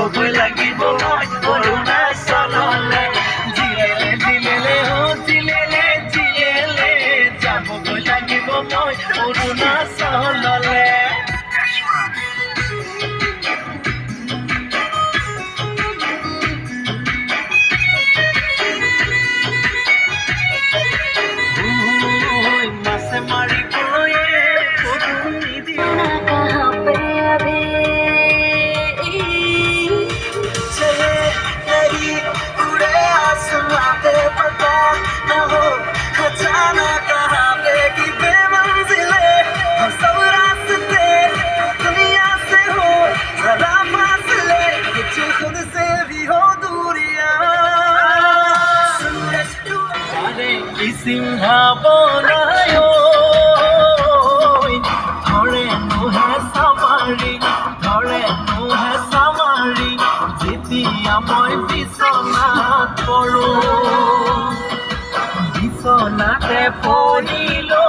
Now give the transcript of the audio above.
যাবগৈ লাগিব মই অৰুণাচললে জিলেলে জিলেলে জিলেলে জিলেলে যাবগৈ লাগিব মই অৰুণাচললে সিংহাবনায় ধরে নোহে সামারি যেতিয়া মই বিছনাত পৰো বিছনাতে পৰিলো